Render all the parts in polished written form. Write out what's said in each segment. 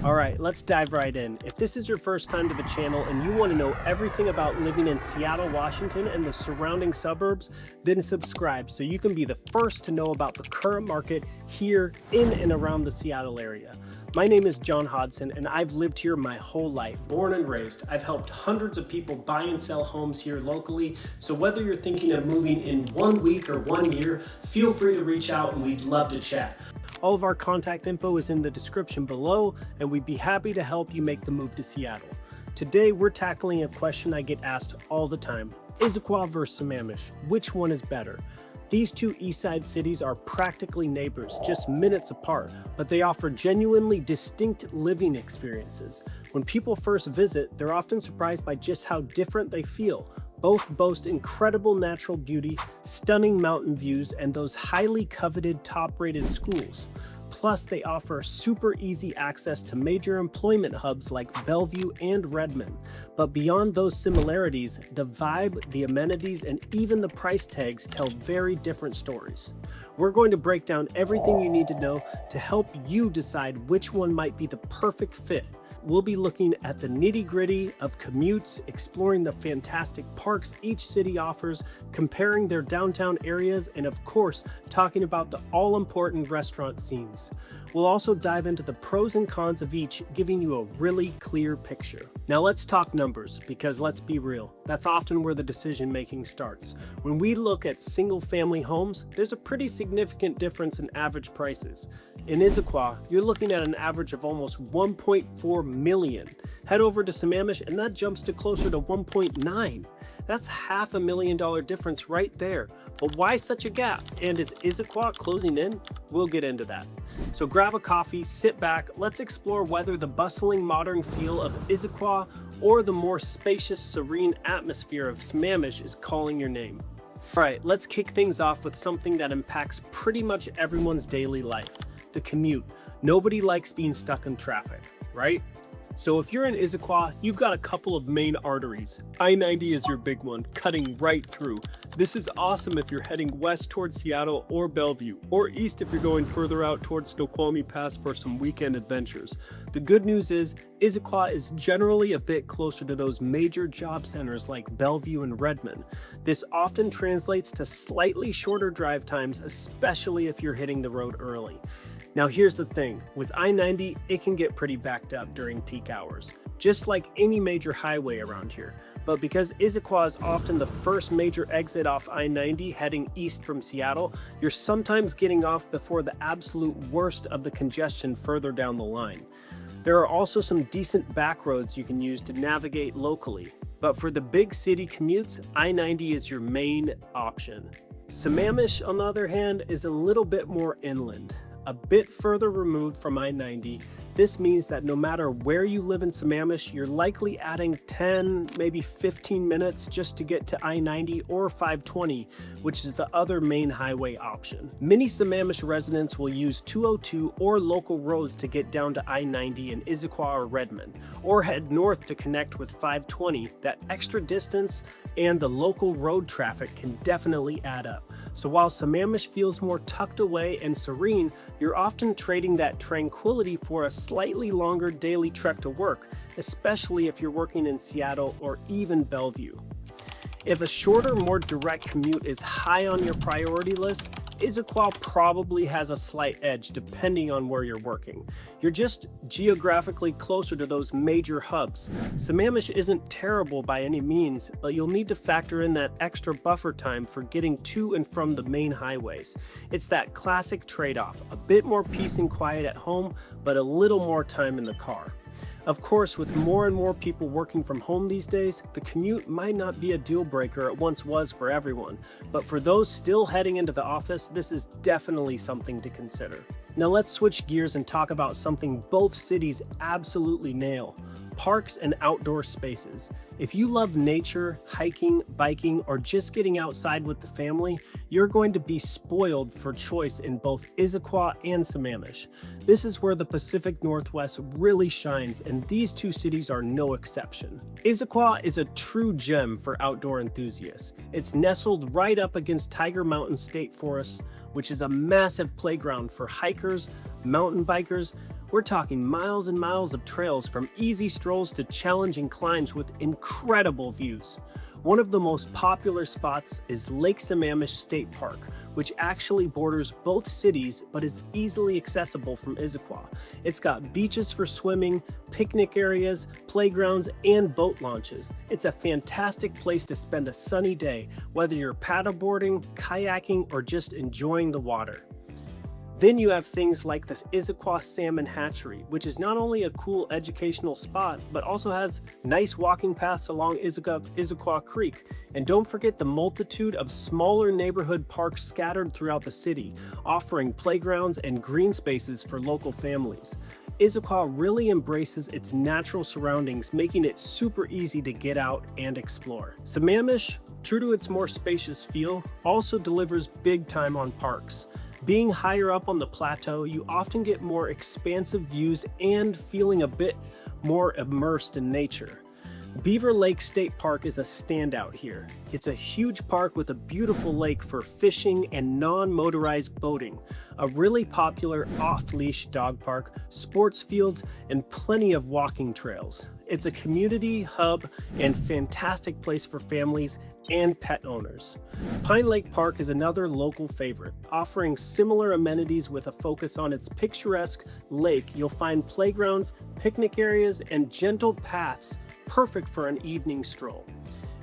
All right, let's dive right in. If this is your first time to the channel and you want to know everything about living in Seattle, Washington and the surrounding suburbs, then subscribe so you can be the first to know about the current market here in and around the Seattle area. My name is John Hodson and I've lived here my whole life. Born and raised, I've helped hundreds of people buy and sell homes here locally. So whether you're thinking of moving in 1 week or 1 year, feel free to reach out and we'd love to chat. All of our contact info is in the description below, and we'd be happy to help you make the move to Seattle. Today, we're tackling a question I get asked all the time. Issaquah versus Sammamish, which one is better? These two Eastside cities are practically neighbors, just minutes apart, but they offer genuinely distinct living experiences. When people first visit, they're often surprised by just how different they feel. Both boast incredible natural beauty, stunning mountain views, and those highly coveted top-rated schools. Plus, they offer super easy access to major employment hubs like Bellevue and Redmond. But beyond those similarities, the vibe, the amenities, and even the price tags tell very different stories. We're going to break down everything you need to know to help you decide which one might be the perfect fit. We'll be looking at the nitty-gritty of commutes, exploring the fantastic parks each city offers, comparing their downtown areas, and of course, talking about the all-important restaurant scenes. We'll also dive into the pros and cons of each, giving you a really clear picture. Now let's talk numbers, because let's be real, that's often where the decision-making starts. When we look at single-family homes, there's a pretty significant difference in average prices. In Issaquah, you're looking at an average of almost 1.4 million. Head over to Sammamish and that jumps to closer to 1.9. That's $500,000 difference right there. But why such a gap? And is Issaquah closing in? We'll get into that. So grab a coffee, sit back, let's explore whether the bustling modern feel of Issaquah or the more spacious, serene atmosphere of Sammamish is calling your name. All right, let's kick things off with something that impacts pretty much everyone's daily life, the commute. Nobody likes being stuck in traffic, right? So if you're in Issaquah, you've got a couple of main arteries. I-90 is your big one, cutting right through. This is awesome if you're heading west towards Seattle or Bellevue, or east if you're going further out towards Snoqualmie Pass for some weekend adventures. The good news is, Issaquah is generally a bit closer to those major job centers like Bellevue and Redmond. This often translates to slightly shorter drive times, especially if you're hitting the road early. Now here's the thing, with I-90, it can get pretty backed up during peak hours, just like any major highway around here. But because Issaquah is often the first major exit off I-90 heading east from Seattle, you're sometimes getting off before the absolute worst of the congestion further down the line. There are also some decent back roads you can use to navigate locally, but for the big city commutes, I-90 is your main option. Sammamish, on the other hand, is a little bit more inland. A bit further removed from I-90, this means that no matter where you live in Sammamish, you're likely adding 10, maybe 15 minutes just to get to I-90 or 520, which is the other main highway option. Many Sammamish residents will use 202 or local roads to get down to I-90 in Issaquah or Redmond, or head north to connect with 520. That extra distance and the local road traffic can definitely add up. So while Sammamish feels more tucked away and serene, you're often trading that tranquility for a slightly longer daily trek to work, especially if you're working in Seattle or even Bellevue. If a shorter, more direct commute is high on your priority list, Issaquah probably has a slight edge depending on where you're working. You're just geographically closer to those major hubs. Sammamish isn't terrible by any means, but you'll need to factor in that extra buffer time for getting to and from the main highways. It's that classic trade-off, a bit more peace and quiet at home, but a little more time in the car. Of course, with more and more people working from home these days, the commute might not be a deal breaker it once was for everyone, but for those still heading into the office, this is definitely something to consider. Now let's switch gears and talk about something both cities absolutely nail: parks and outdoor spaces. If you love nature, hiking, biking, or just getting outside with the family, you're going to be spoiled for choice in both Issaquah and Sammamish. This is where the Pacific Northwest really shines, and these two cities are no exception. Issaquah is a true gem for outdoor enthusiasts. It's nestled right up against Tiger Mountain State Forest, which is a massive playground for hikers, mountain bikers, We're talking miles and miles of trails, from easy strolls to challenging climbs with incredible views. One of the most popular spots is Lake Sammamish State Park, which actually borders both cities but is easily accessible from Issaquah. It's got beaches for swimming, picnic areas, playgrounds, and boat launches. It's a fantastic place to spend a sunny day, whether you're paddleboarding, kayaking, or just enjoying the water. Then you have things like this Issaquah Salmon Hatchery, which is not only a cool educational spot, but also has nice walking paths along Issaquah Creek. And don't forget the multitude of smaller neighborhood parks scattered throughout the city, offering playgrounds and green spaces for local families. Issaquah really embraces its natural surroundings, making it super easy to get out and explore. Sammamish, true to its more spacious feel, also delivers big time on parks. Being higher up on the plateau, you often get more expansive views and feeling a bit more immersed in nature. Beaver Lake State Park is a standout here. It's a huge park with a beautiful lake for fishing and non-motorized boating, a really popular off-leash dog park, sports fields, and plenty of walking trails. It's a community hub and fantastic place for families and pet owners. Pine Lake Park is another local favorite, offering similar amenities with a focus on its picturesque lake. You'll find playgrounds, picnic areas, and gentle paths perfect for an evening stroll.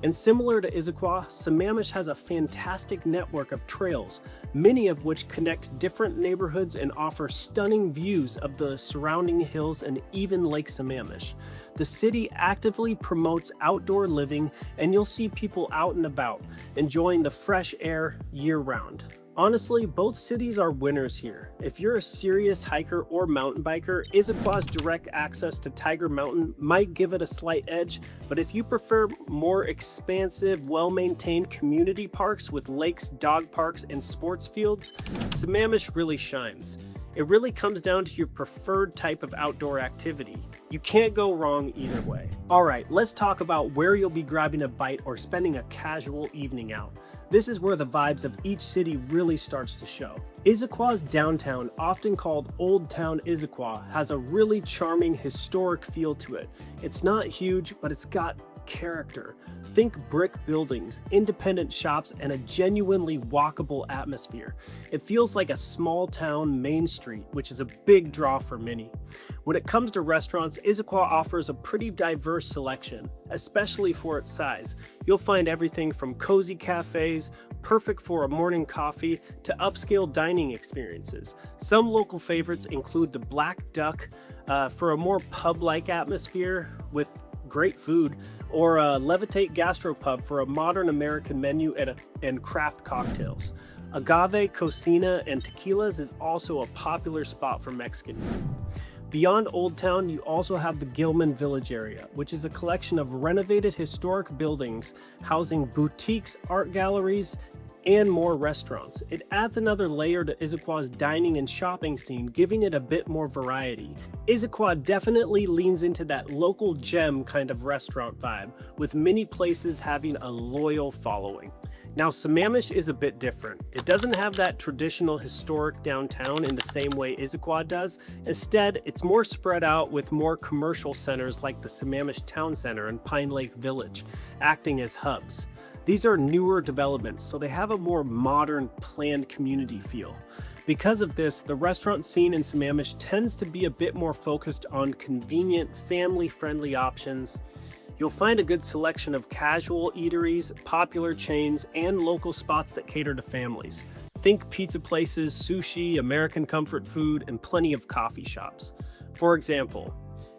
And similar to Issaquah, Sammamish has a fantastic network of trails, many of which connect different neighborhoods and offer stunning views of the surrounding hills and even Lake Sammamish. The city actively promotes outdoor living, and you'll see people out and about, enjoying the fresh air year-round. Honestly, both cities are winners here. If you're a serious hiker or mountain biker, Issaquah's direct access to Tiger Mountain might give it a slight edge, but if you prefer more expansive, well-maintained community parks with lakes, dog parks, and sports fields, Sammamish really shines. It really comes down to your preferred type of outdoor activity. You can't go wrong either way. All right, let's talk about where you'll be grabbing a bite or spending a casual evening out. This is where the vibes of each city really starts to show. Issaquah's downtown, often called Old Town Issaquah, has a really charming historic feel to it. It's not huge, but it's got character. Think brick buildings, independent shops, and a genuinely walkable atmosphere. It feels like a small town main street, which is a big draw for many. When it comes to restaurants, Issaquah offers a pretty diverse selection, especially for its size. You'll find everything from cozy cafes, perfect for a morning coffee, to upscale dining experiences. Some local favorites include the Black Duck for a more pub-like atmosphere with great food, or Levitate Gastropub for a modern American menu and craft cocktails. Agave, Cocina, and Tequilas is also a popular spot for Mexican food. Beyond Old Town, you also have the Gilman Village area, which is a collection of renovated historic buildings housing boutiques, art galleries, and more restaurants. It adds another layer to Issaquah's dining and shopping scene, giving it a bit more variety. Issaquah definitely leans into that local gem kind of restaurant vibe, with many places having a loyal following. Now, Sammamish is a bit different. It doesn't have that traditional historic downtown in the same way Issaquah does. Instead, it's more spread out with more commercial centers like the Sammamish Town Center and Pine Lake Village, acting as hubs. These are newer developments, so they have a more modern, planned community feel. Because of this, the restaurant scene in Sammamish tends to be a bit more focused on convenient, family-friendly options. You'll find a good selection of casual eateries, popular chains, and local spots that cater to families. Think pizza places, sushi, American comfort food, and plenty of coffee shops. For example,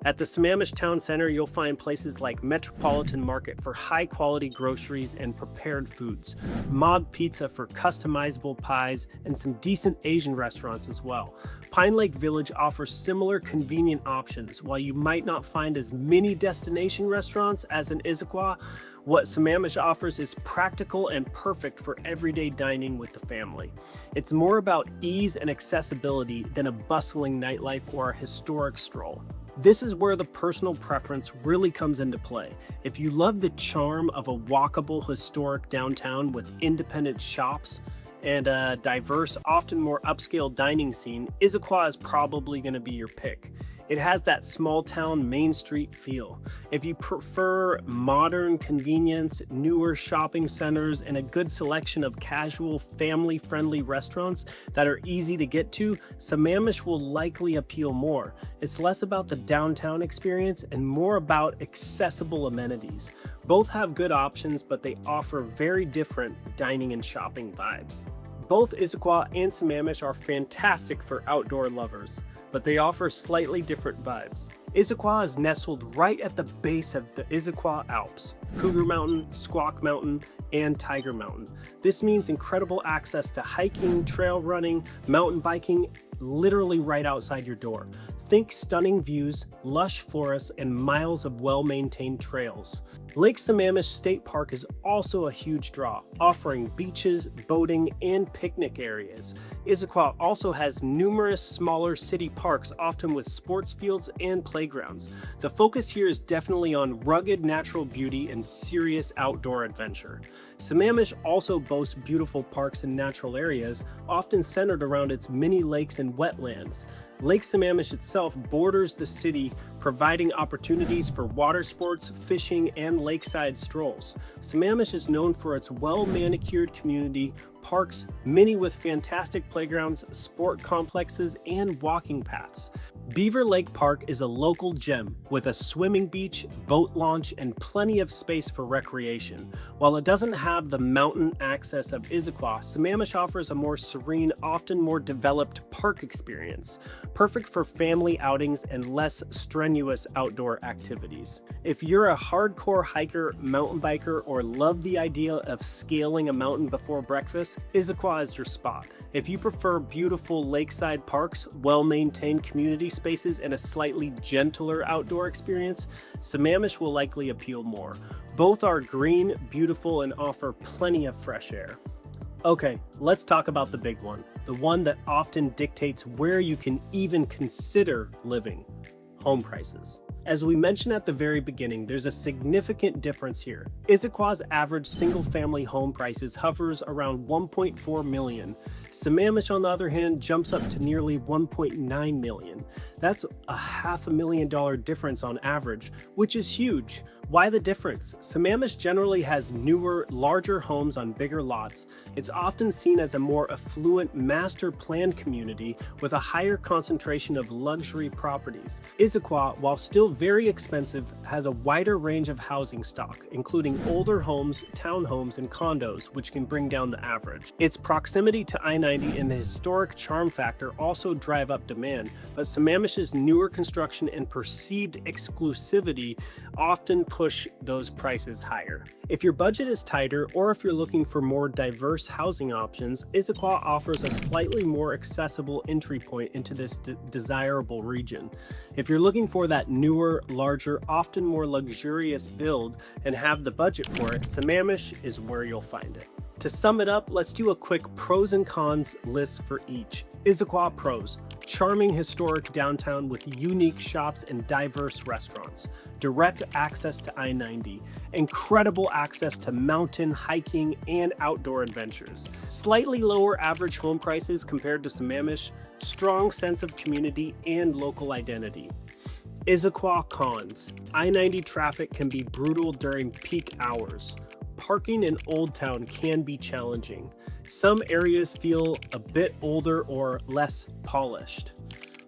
at the Sammamish Town Center, you'll find places like Metropolitan Market for high-quality groceries and prepared foods, Mod Pizza for customizable pies, and some decent Asian restaurants as well. Pine Lake Village offers similar convenient options. While you might not find as many destination restaurants as in Issaquah, what Sammamish offers is practical and perfect for everyday dining with the family. It's more about ease and accessibility than a bustling nightlife or a historic stroll. This is where the personal preference really comes into play. If you love the charm of a walkable, historic downtown with independent shops and a diverse, often more upscale dining scene, Issaquah is probably going to be your pick. It has that small town Main Street feel. If you prefer modern convenience, newer shopping centers, and a good selection of casual, family-friendly restaurants that are easy to get to, Sammamish will likely appeal more. It's less about the downtown experience and more about accessible amenities. Both have good options, but they offer very different dining and shopping vibes. Both Issaquah and Sammamish are fantastic for outdoor lovers, but they offer slightly different vibes. Issaquah is nestled right at the base of the Issaquah Alps, Cougar Mountain, Squawk Mountain, and Tiger Mountain. This means incredible access to hiking, trail running, mountain biking, literally right outside your door. Think stunning views, lush forests, and miles of well-maintained trails. Lake Sammamish State Park is also a huge draw, offering beaches, boating, and picnic areas. Issaquah also has numerous smaller city parks, often with sports fields and playgrounds. The focus here is definitely on rugged natural beauty and serious outdoor adventure. Sammamish also boasts beautiful parks and natural areas, often centered around its many lakes and wetlands. Lake Sammamish itself borders the city, providing opportunities for water sports, fishing, and lakeside strolls. Sammamish is known for its well-manicured community, parks, many with fantastic playgrounds, sport complexes, and walking paths. Beaver Lake Park is a local gem with a swimming beach, boat launch, and plenty of space for recreation. While it doesn't have the mountain access of Issaquah, Sammamish offers a more serene, often more developed park experience, perfect for family outings and less strenuous outdoor activities. If you're a hardcore hiker, mountain biker, or love the idea of scaling a mountain before breakfast, Issaquah is your spot. If you prefer beautiful lakeside parks, well-maintained community spaces, and a slightly gentler outdoor experience, Sammamish will likely appeal more. Both are green, beautiful, and offer plenty of fresh air. Okay, let's talk about the big one, the one that often dictates where you can even consider living: home prices. As we mentioned at the very beginning, there's a significant difference here. Issaquah's average single-family home prices hovers around $1.4 million. Sammamish, on the other hand, jumps up to nearly $1.9 million. That's a $500,000 difference on average, which is huge. Why the difference? Sammamish generally has newer, larger homes on bigger lots. It's often seen as a more affluent, master-planned community with a higher concentration of luxury properties. Issaquah, while still very expensive, has a wider range of housing stock, including older homes, townhomes, and condos, which can bring down the average. Its proximity to I-90 and the historic charm factor also drive up demand, but Sammamish's newer construction and perceived exclusivity often push those prices higher. If your budget is tighter, or if you're looking for more diverse housing options, Issaquah offers a slightly more accessible entry point into this desirable region. If you're looking for that newer, larger, often more luxurious build and have the budget for it, Sammamish is where you'll find it. To sum it up, let's do a quick pros and cons list for each. Issaquah pros: charming historic downtown with unique shops and diverse restaurants, direct access to I-90, incredible access to mountain, hiking, and outdoor adventures, slightly lower average home prices compared to Sammamish, strong sense of community and local identity. Issaquah cons: I-90 traffic can be brutal during peak hours. Parking in Old Town can be challenging. Some areas feel a bit older or less polished.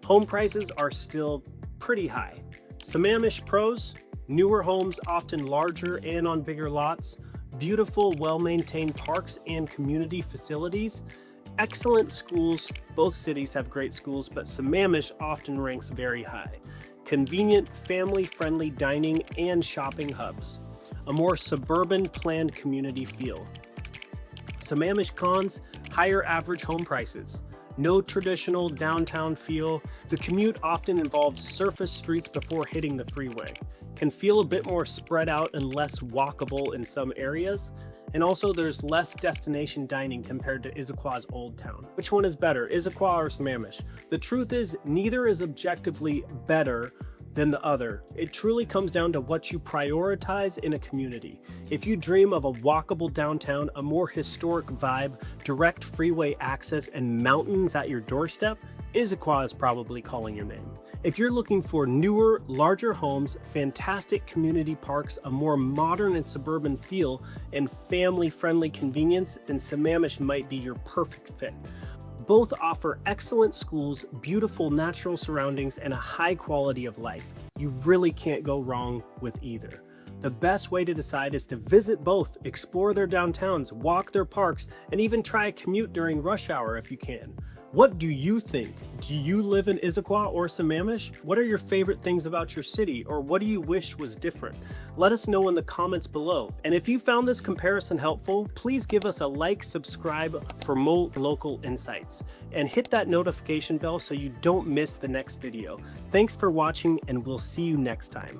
Home prices are still pretty high. Sammamish pros: newer homes, often larger and on bigger lots, beautiful, well-maintained parks and community facilities, excellent schools. Both cities have great schools, but Sammamish often ranks very high. Convenient, family-friendly dining and shopping hubs. A more suburban planned community feel. Sammamish cons: higher average home prices. No traditional downtown feel. The commute often involves surface streets before hitting the freeway. Can feel a bit more spread out and less walkable in some areas. And also there's less destination dining compared to Issaquah's Old Town. Which one is better, Issaquah or Sammamish? The truth is, neither is objectively better than the other. It truly comes down to what you prioritize in a community. If you dream of a walkable downtown, a more historic vibe, direct freeway access, and mountains at your doorstep, Issaquah is probably calling your name. If you're looking for newer, larger homes, fantastic community parks, a more modern and suburban feel, and family-friendly convenience, then Sammamish might be your perfect fit. Both offer excellent schools, beautiful natural surroundings, and a high quality of life. You really can't go wrong with either. The best way to decide is to visit both, explore their downtowns, walk their parks, and even try a commute during rush hour if you can. What do you think? Do you live in Issaquah or Sammamish? What are your favorite things about your city, or what do you wish was different? Let us know in the comments below. And if you found this comparison helpful, please give us a like, subscribe for more local insights, and hit that notification bell so you don't miss the next video. Thanks for watching, and we'll see you next time.